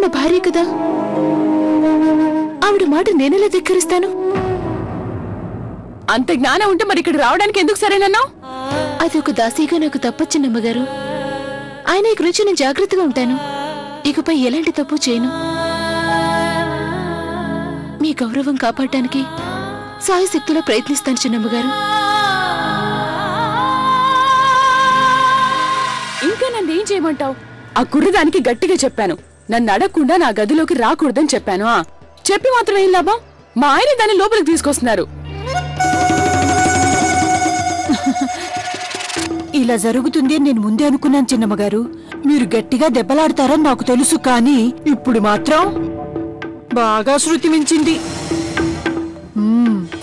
నా భార్య కదా, ఆవిడ మాట నేనెలా ధిక్కరిస్తాను? అంత జ్ఞానం ఉంటే మరి ఇక్కడ రావడానికి ఎందుకు సరేనన్నావు? అది ఒక దాసీగా నాకు తప్పొచ్చు నమ్మగారు. ఆయన ఈ గురించి నేను జాగ్రత్తగా ఉంటాను. ఇకపై ఎలాంటి తప్పు చేయను. మీ గౌరవం కాపాడటానికి సాయశక్తులా ప్రయత్నిస్తాను చిన్నమ్మగారు. ఇంకా నన్నేం చేయమంటావు? ఆ కుర్రదానికి గట్టిగా చెప్పాను, నన్ను అడగకుండా నా గదిలోకి రాకూడదని చెప్పాను. చెప్పి మాత్రం ఏం లాభం? మా ఆయన దాన్ని లోపలికి తీసుకొస్తున్నారు. ఇలా జరుగుతుంది నేను ముందే అనుకున్నాను చిన్నమ్మగారు. మీరు గట్టిగా దెబ్బలాడతారని నాకు తెలుసు, కానీ ఇప్పుడు మాత్రం బాగా శృతి మించింది.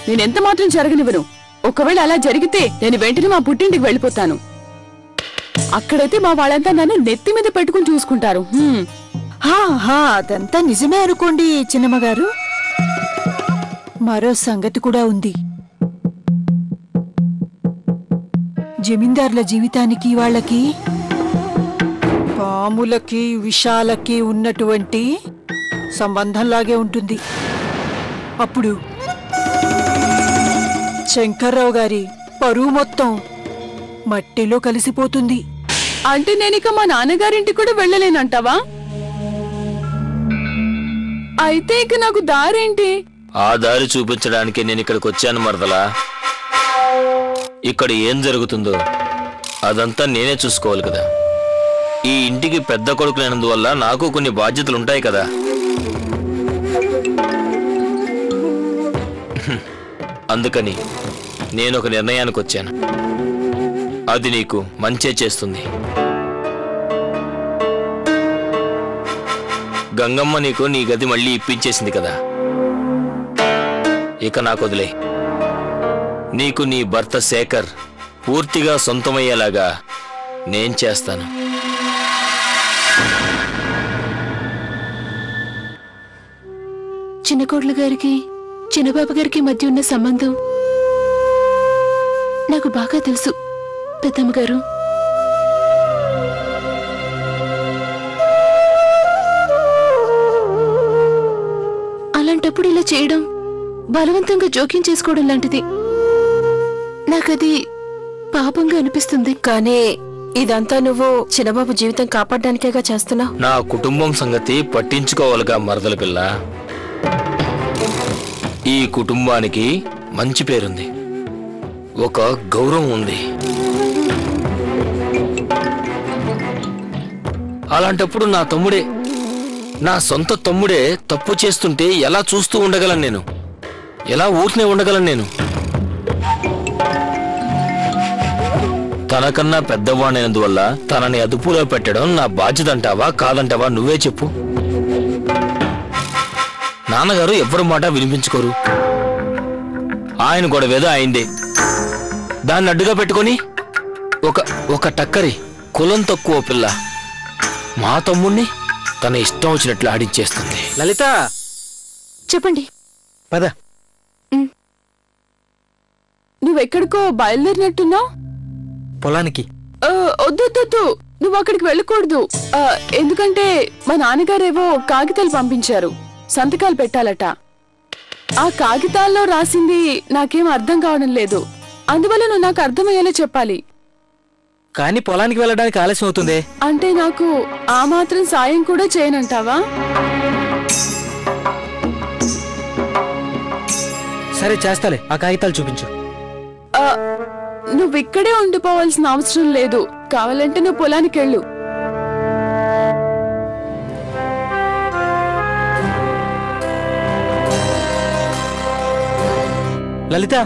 నేనెంత మాత్రం జరగనివ్వను. ఒకవేళ అలా జరిగితే నేను వెంటనే మా పుట్టింటికి వెళ్ళిపోతాను. అక్కడైతే మా వాళ్ళంతా నన్ను నెత్తి మీద పెట్టుకుని చూసుకుంటారు. అదంతా నిజమే అనుకోండి చిన్నమ్మగారు. మరో సంగతి కూడా ఉంది. జమీందారుల జీవితానికి వాళ్ళకి పాములకి విషాలకి ఉన్నటువంటి సంబంధంలాగే ఉంటుంది. అప్పుడు శంకర్రావు గారి పరువు మొత్తం మట్టిలో కలిసిపోతుంది. అంటే నేనిక మా నాన్నగారింటికి కూడా వెళ్ళలేనంటావా? అయితే ఇక నాకు దారేంటి? ఆ దారి చూపించడానికి నేను ఇక్కడికి వచ్చాను మరదలా. ఇక్కడ ఏం జరుగుతుందో అదంతా నేనే చూసుకోవాలి కదా. ఈ ఇంటికి పెద్ద కొడుకునేందువల్ల నాకు కొన్ని బాధ్యతలుంటాయి కదా. అందుకని నేను ఒక నిర్ణయానికి వచ్చాను. అది నీకు మంచే చేస్తుంది. గంగమ్మ నీకు నీ గది మళ్ళీ ఇప్పించేసింది కదా. ఇక నాకు వదిలే. నీకు నీ భర్త శేఖర్ పూర్తిగా సొంతమయ్యేలాగా నేను చేస్తాను. చిన్న కోడలు గారికి చిన్నబాబు గారికి మధ్య ఉన్న సంబంధం నాకు బాగా తెలుసు పెద్దమ్మ గారు. అలాంటప్పుడు ఇలా చేయడం బలవంతంగా జోక్యం చేసుకోవడం లాంటిది. నాకది పాపంగా అనిపిస్తుంది. కానీ ఇదంతా నువ్వు చిన్నబాబు జీవితం కాపాడడానికేగా చేస్తున్నావు. నా కుటుంబం సంగతి పట్టించుకోవాలిగా మరదల పిల్ల. ఈ కుటుంబానికి మంచి పేరుంది, ఒక గౌరవం ఉంది. అలాంటప్పుడు నా తమ్ముడే, నా సొంత తమ్ముడే తప్పు చేస్తుంటే ఎలా చూస్తూ ఉండగలను నేను? ఎలా ఊరినే ఉండగలను నేను? తనకన్నా పెద్దవాణైనందువల్ల తనని అదుపులో పెట్టడం నా బాధ్యత అంటావా కాదంటావా? నువ్వే చెప్పు. నాన్నగారు ఎవ్వరి మాట వినిపించుకోరు. ఆయన గొడవేదో అయిందే, దాన్ని అడ్డుగా పెట్టుకొని ఒక టక్కరి కులం తక్కువ పిల్ల మా తమ్ముణ్ణి తన ఇష్టం వచ్చినట్లు ఆడించేస్తుంది. లలిత, చెప్పండి. పద. నువ్వెక్కడికో బయలుదేరినట్టున్నావు. పొలానికి. వద్దు, నువ్వు అక్కడికి వెళ్ళకూడదు. ఎందుకంటే మా నాన్నగారేవో కాగితాలు పంపించారు, సంతకాలు పెట్టాలట. ఆ కాగితాల్లో రాసింది నాకేం అర్థం కావడం లేదు. అందువల్ల నువ్వు నాకు అర్థమయ్యేలా చెప్పాలి. కానీ పొలానికి వెళ్ళడానికి ఆలస్యం అవుతుంది. అంటే నాకు ఆ మాత్రం సాయం కూడా చేయనంటావా? సరే చేస్తాలే, ఆ కాగితాలు చూపించు. నువ్విక్కడే ఉండిపోవాల్సిన అవసరం లేదు. కావాలంటే నువ్వు పొలానికి వెళ్ళు. లలిత,